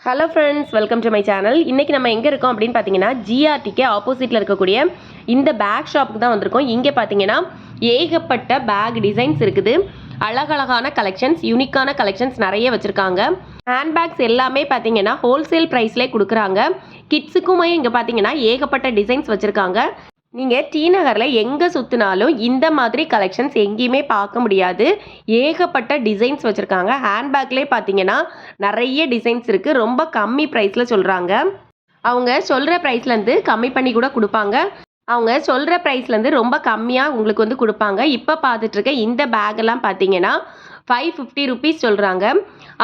Hello friends, welcome to my channel. இன்றைக்கி நம்ம எங்கே இருக்கோம் அப்படின்னு பார்த்தீங்கன்னா, ஜிஆர்டிக்கு ஆப்போசிட்டில் இருக்கக்கூடிய இந்த பேக் ஷாப்புக்கு தான் வந்திருக்கோம். இங்கே பார்த்தீங்கன்னா ஏகப்பட்ட பேக் டிசைன்ஸ் இருக்குது. அழகழகான கலெக்ஷன்ஸ், யூனிக்கான கலெக்ஷன்ஸ் நிறைய வச்சுருக்காங்க. ஹேண்ட்பேக்ஸ் எல்லாமே பார்த்தீங்கன்னா ஹோல்சேல் ப்ரைஸ்லேயே கொடுக்குறாங்க. கிட்ஸுக்குமே இங்கே பார்த்தீங்கன்னா ஏகப்பட்ட டிசைன்ஸ் வச்சுருக்காங்க. நீங்கள் டி நகரில் எங்கே சுற்றினாலும் இந்த மாதிரி கலெக்ஷன்ஸ் எங்கேயுமே பார்க்க முடியாது. ஏகப்பட்ட டிசைன்ஸ் வச்சுருக்காங்க. ஹேண்ட்பேக்லேயே பார்த்தீங்கன்னா நிறைய டிசைன்ஸ் இருக்குது. ரொம்ப கம்மி ப்ரைஸில் சொல்கிறாங்க. அவங்க சொல்கிற ப்ரைஸ்லேருந்து கம்மி பண்ணி கூட கொடுப்பாங்க. அவங்க சொல்கிற ப்ரைஸ்லேருந்து ரொம்ப கம்மியாக உங்களுக்கு வந்து கொடுப்பாங்க. இப்போ பார்த்துட்ருக்க இந்த பேக்கெல்லாம் பார்த்தீங்கன்னா 550 ருபீஸ் சொல்கிறாங்க.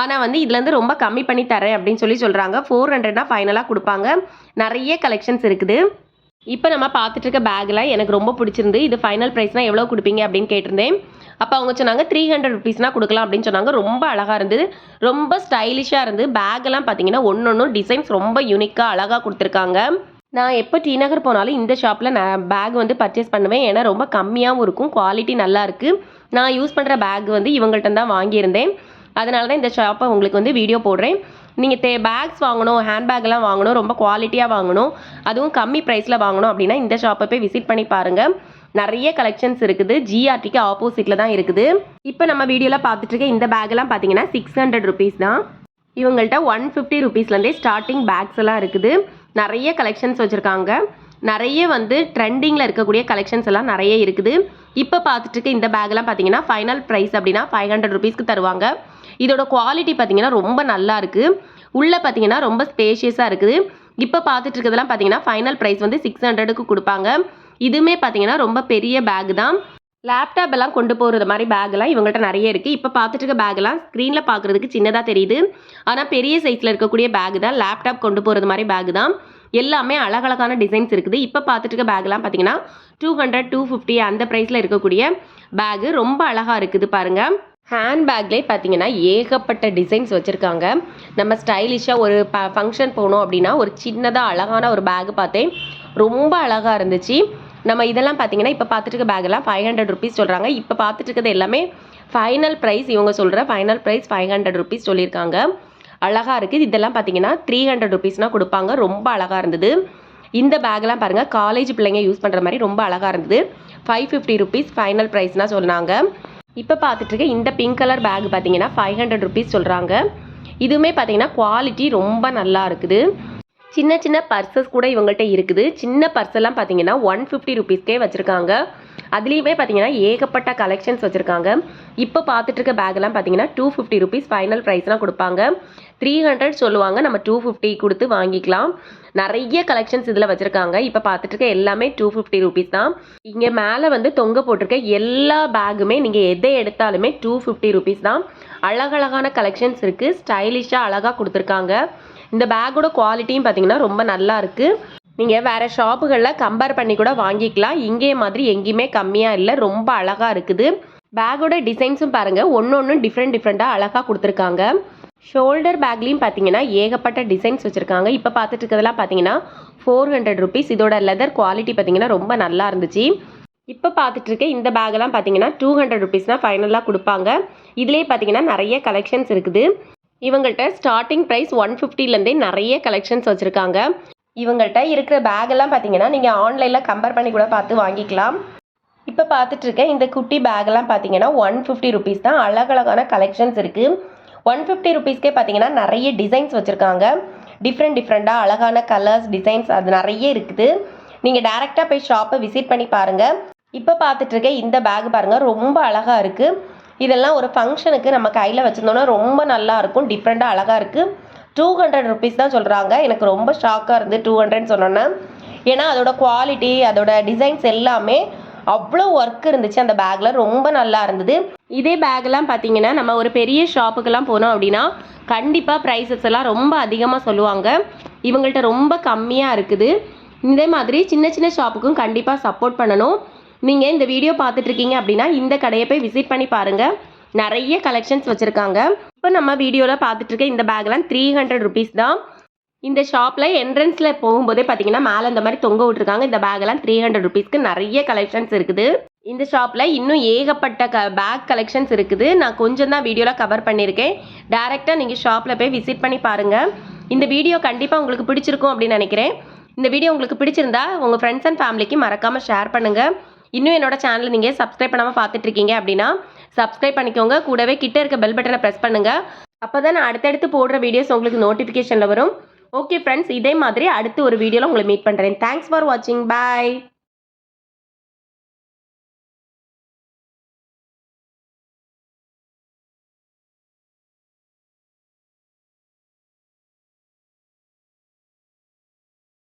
ஆனால் வந்து இதுலேருந்து ரொம்ப கம்மி பண்ணி தரேன் அப்படின்னு சொல்கிறாங்க. 400 ஃபைனலாக கொடுப்பாங்க. நிறைய கலெக்ஷன்ஸ் இருக்குது. இப்போ நம்ம பார்த்துட்டு இருக்க பேக்லாம் எனக்கு ரொம்ப பிடிச்சிருந்து. இது ஃபைனல் ப்ரைஸ்னால் எவ்வளோ கொடுப்பீங்க அப்படின்னு கேட்டிருந்தேன். அப்போ அவங்க சொன்னாங்க 300 ருபீஸ்னால் கொடுக்கலாம் அப்படின்னு சொன்னாங்க. ரொம்ப அழகாக இருந்தது, ரொம்ப ஸ்டைலிஷாக இருந்து. பேக்கெல்லாம் பார்த்தீங்கன்னா ஒன்று டிசைன்ஸ் ரொம்ப யூனிக்காக அழகாக கொடுத்துருக்காங்க. நான் எப்போ டி நகர் போனாலும் இந்த ஷாப்பில் நான் பேக் வந்து பர்ச்சேஸ் பண்ணுவேன். ஏன்னா ரொம்ப கம்மியாகவும் இருக்கும், குவாலிட்டி நல்லா இருக்குது. நான் யூஸ் பண்ணுற பேக் வந்து இவங்கள்ட்ட தான் வாங்கியிருந்தேன். அதனால தான் இந்த ஷாப்பை உங்களுக்கு வந்து வீடியோ போடுறேன். நீங்கள் பேக்ஸ் வாங்கணும், ஹேண்ட்பேக்லாம் வாங்கணும், ரொம்ப குவாலிட்டியாக வாங்கணும், அதுவும் கம்மி ப்ரைஸில் வாங்கணும் அப்படின்னா இந்த ஷாப்பை போய் விசிட் பண்ணி பாருங்கள். நிறைய கலெக்ஷன்ஸ் இருக்குது. ஜிஆர்டிக்கு ஆப்போசிட்டில் தான் இருக்குது. இப்போ நம்ம வீடியோவில் பார்த்துட்ருக்க இந்த பேக்கெல்லாம் பார்த்தீங்கன்னா 600 ருபீஸ் தான். இவங்கள்ட்ட 150 ருபீஸ்லேருந்தே ஸ்டார்டிங் பேக்ஸ் எல்லாம் இருக்குது. நிறைய கலெக்ஷன்ஸ் வச்சுருக்காங்க. நிறைய வந்து ட்ரெண்டிங்கில் இருக்கக்கூடிய கலெக்ஷன்ஸ் எல்லாம் நிறைய இருக்குது. இப்போ பார்த்துட்டு இந்த பேக்கெல்லாம் பார்த்தீங்கன்னா ஃபைனல் ப்ரைஸ் அப்படின்னா 500 ருபீஸ்க்கு தருவாங்க. இதோட குவாலிட்டி பார்த்தீங்கன்னா ரொம்ப நல்லா இருக்குது. உள்ளே பார்த்தீங்கன்னா ரொம்ப ஸ்பேஷியஸாக இருக்குது. இப்போ பார்த்துட்டு இருக்கிறதெல்லாம் பார்த்தீங்கன்னா ஃபைனல் ப்ரைஸ் வந்து 600க்கு கொடுப்பாங்க. இதுவுமே பார்த்தீங்கன்னா ரொம்ப பெரிய பேக் தான். லேப்டாப் எல்லாம் கொண்டு போகிறது மாதிரி பேக்கெல்லாம் இவங்கள்ட்ட நிறைய இருக்குது. இப்போ பார்த்துட்டு இருக்க பேக்கெல்லாம் ஸ்க்ரீனில் பார்க்குறதுக்கு சின்னதாக தெரியுது. ஆனால் பெரிய சைஸில் இருக்கக்கூடிய பேக் தான். லேப்டாப் கொண்டு போகிறது மாதிரி பேக் தான். எல்லாமே அழகழகான டிசைன்ஸ் இருக்குது. இப்போ பார்த்துட்டு இருக்க பேக்கெல்லாம் பார்த்தீங்கன்னா 200, 250 அந்த ப்ரைஸில் இருக்கக்கூடிய பேகு ரொம்ப அழகாக இருக்குது பாருங்கள். ஹேண்ட்பேக்லேயே பார்த்தீங்கன்னா ஏகப்பட்ட டிசைன்ஸ் வச்சுருக்காங்க. நம்ம ஸ்டைலிஷாக ஒரு ஃபங்க்ஷன் போகணும் அப்படின்னா ஒரு சின்னதாக அழகான ஒரு பேகு பார்த்தேன், ரொம்ப அழகாக இருந்துச்சு. நம்ம இதெல்லாம் பார்த்தீங்கன்னா இப்போ பார்த்துட்டு இருக்க பேக்கெல்லாம் 500 ருபீஸ் சொல்கிறாங்க. இப்போ பார்த்துட்டு இருக்கிறது எல்லாமே ஃபைனல் ப்ரைஸ். இவங்க சொல்கிற ஃபைனல் ப்ரைஸ் 500 ருபீஸ் சொல்லியிருக்காங்க. அழகாக இருக்குது. இதெல்லாம் பார்த்தீங்கன்னா 300 ருபீஸ்னால் கொடுப்பாங்க. ரொம்ப அழகாக இருந்தது. இந்த பேக்கெல்லாம் பாருங்கள், காலேஜ் பிள்ளைங்க யூஸ் பண்ணுற மாதிரி ரொம்ப அழகாக இருந்தது. 550 ருபீஸ் ஃபைனல் ப்ரைஸ்னால் சொன்னாங்க. இப்போ பார்த்துட்ருக்க இந்த பிங்க் கலர் பேக் பார்த்தீங்கன்னா 500 ருபீஸ் சொல்கிறாங்க. இதுவுமே பார்த்தீங்கன்னா குவாலிட்டி ரொம்ப நல்லா இருக்குது. சின்ன சின்ன பர்சஸ் கூட இவங்கள்ட்ட இருக்குது. சின்ன பர்ஸெல்லாம் பார்த்தீங்கன்னா 150 ருபீஸ்க்கே வச்சுருக்காங்க. அதுலேயுமே பார்த்தீங்கன்னா ஏகப்பட்ட கலெக்ஷன்ஸ் வச்சுருக்காங்க. இப்போ பார்த்துட்டு இருக்க பேக்கெல்லாம் பார்த்தீங்கன்னா 250 ருபீஸ் ஃபைனல் ப்ரைஸ்லாம் கொடுப்பாங்க. 300 சொல்லுவாங்க, நம்ம 250 கொடுத்து வாங்கிக்கலாம். நிறைய கலெக்ஷன்ஸ் இதில் வச்சுருக்காங்க. இப்போ பார்த்துட்டு இருக்க எல்லாமே 250 ருபீஸ் தான். இங்கே மேலே வந்து தொங்க போட்டிருக்க எல்லா பேக்குமே நீங்கள் எதை எடுத்தாலுமே 250 ருபீஸ் தான். அழகழகான கலெக்ஷன்ஸ் இருக்குது. ஸ்டைலிஷாக அழகாக கொடுத்துருக்காங்க. இந்த பேக்கோட குவாலிட்டியும் பார்த்தீங்கன்னா ரொம்ப நல்லா இருக்குது. நீங்கள் வேறு ஷாப்புகளில் கம்பேர் பண்ணி கூட வாங்கிக்கலாம். இங்கே மாதிரி எங்கேயுமே கம்மியாக இல்லை, ரொம்ப அழகாக இருக்குது. பேக்கோட டிசைன்ஸும் பாருங்கள், ஒன்று டிஃப்ரெண்ட்டாக அழகாக கொடுத்துருக்காங்க. ஷோல்டர் பேக்லேயும் பார்த்தீங்கன்னா ஏகப்பட்ட டிசைன்ஸ் வச்சுருக்காங்க. இப்போ பார்த்துட்டு இருக்கிறதெல்லாம் பார்த்தீங்கன்னா 400 ருபீஸ். இதோட லெதர் குவாலிட்டி பார்த்தீங்கன்னா ரொம்ப நல்லா இருந்துச்சு. இப்போ பார்த்துட்டு இருக்க இந்த பேக்கெல்லாம் பார்த்தீங்கன்னா 200 ருபீஸ்னால் ஃபைனலாக கொடுப்பாங்க. இதுலேயே பார்த்தீங்கன்னா நிறைய கலெக்ஷன்ஸ் இருக்குது. இவங்கள்ட்ட ஸ்டார்டிங் ப்ரைஸ் 150லேருந்தே நிறைய கலெக்ஷன்ஸ் வச்சுருக்காங்க. இவங்கள்ட்ட இருக்கிற பேக்கெல்லாம் பார்த்தீங்கன்னா நீங்கள் ஆன்லைனில் கம்பேர் பண்ணி கூட பார்த்து வாங்கிக்கலாம். இப்போ பார்த்துட்டு இருக்க இந்த குட்டி பேக்கெல்லாம் பார்த்தீங்கன்னா 150 ருபீஸ் தான். அழகழகான கலெக்ஷன்ஸ் இருக்குது. 150 ருபீஸ்க்கே பார்த்தீங்கன்னா நிறைய டிசைன்ஸ் வச்சுருக்காங்க. டிஃப்ரெண்ட்டாக அழகான கலர்ஸ், டிசைன்ஸ் அது நிறைய இருக்குது. நீங்கள் டேரெக்டாக போய் ஷாப்பை விசிட் பண்ணி பாருங்கள். இப்போ பார்த்துட்டு இருக்க இந்த பேக் பாருங்கள், ரொம்ப அழகாக இருக்குது. இதெல்லாம் ஒரு ஃபங்க்ஷனுக்கு நம்ம கையில் வச்சுருந்தோன்னா ரொம்ப நல்லா இருக்கும். டிஃப்ரெண்ட்டாக அழகாக இருக்குது. 200 ருபீஸ் தான் சொல்கிறாங்க. எனக்கு ரொம்ப ஷாக்காக இருந்து 200 சொன்னோன்னே. ஏன்னா அதோட குவாலிட்டி, அதோட டிசைன்ஸ் எல்லாமே அவ்வளோ ஒர்க் இருந்துச்சு. அந்த பேக்கில் ரொம்ப நல்லா இருந்தது. இதே பேக்கெல்லாம் பார்த்தீங்கன்னா நம்ம ஒரு பெரிய ஷாப்புக்கெல்லாம் போனோம் அப்படின்னா கண்டிப்பாக ப்ரைஸஸ் எல்லாம் ரொம்ப அதிகமாக சொல்லுவாங்க. இவங்கள்ட்ட ரொம்ப கம்மியாக இருக்குது. இதே மாதிரி சின்ன சின்ன ஷாப்புக்கும் கண்டிப்பாக சப்போர்ட் பண்ணணும். நீங்கள் இந்த வீடியோ பார்த்துட்ருக்கீங்க அப்படின்னா இந்த கடையை போய் விசிட் பண்ணி பாருங்கள். நிறைய கலெக்ஷன்ஸ் வச்சுருக்காங்க. இப்போ நம்ம வீடியோவில் பார்த்துட்ருக்க இந்த பேக்கெல்லாம் 300 ருபீஸ் தான். இந்த ஷாப்பில் என்ட்ரன்ஸில் போகும்போதே பார்த்தீங்கன்னா மேலே இந்த மாதிரி தொங்க விட்டுருக்காங்க. இந்த பேக்கெல்லாம் 300 ருபீஸ்க்கு நிறைய கலெக்ஷன்ஸ் இருக்குது. இந்த ஷாப்பில் இன்னும் ஏகப்பட்ட பேக் கலெக்ஷன்ஸ் இருக்குது. நான் கொஞ்சம் தான் வீடியோவில் கவர் பண்ணியிருக்கேன். டேரெக்டாக நீங்கள் ஷாப்பில் போய் விசிட் பண்ணி பாருங்கள். இந்த வீடியோ கண்டிப்பாக உங்களுக்கு பிடிச்சிருக்கும் அப்படின்னு நினைக்கிறேன். இந்த வீடியோ உங்களுக்கு பிடிச்சிருந்தா உங்கள் ஃப்ரெண்ட்ஸ் அண்ட் ஃபேமிலிக்கு மறக்காமல் ஷேர் பண்ணுங்கள். இன்னும் என்னோட சேனல் நீங்கள் சப்ஸ்கிரைப் பண்ணாமல் பார்த்துட்டு இருக்கீங்க அப்படின்னா சப்ஸ்கிரைப் பண்ணிக்கோங்க. கூடவே கிட்ட இருக்க பெல் பட்டனை ப்ரெஸ் பண்ணுங்கள். அப்போ தான் நான் அடுத்தடுத்து போடுற வீடியோஸ் உங்களுக்கு நோட்டிஃபிகேஷனில் வரும். ஓகே ஃப்ரெண்ட்ஸ், இதே மாதிரி அடுத்து ஒரு வீடியோவில் உங்களை மீட் பண்ணுறேன். தேங்க்ஸ் ஃபார் வாட்சிங். பாய்.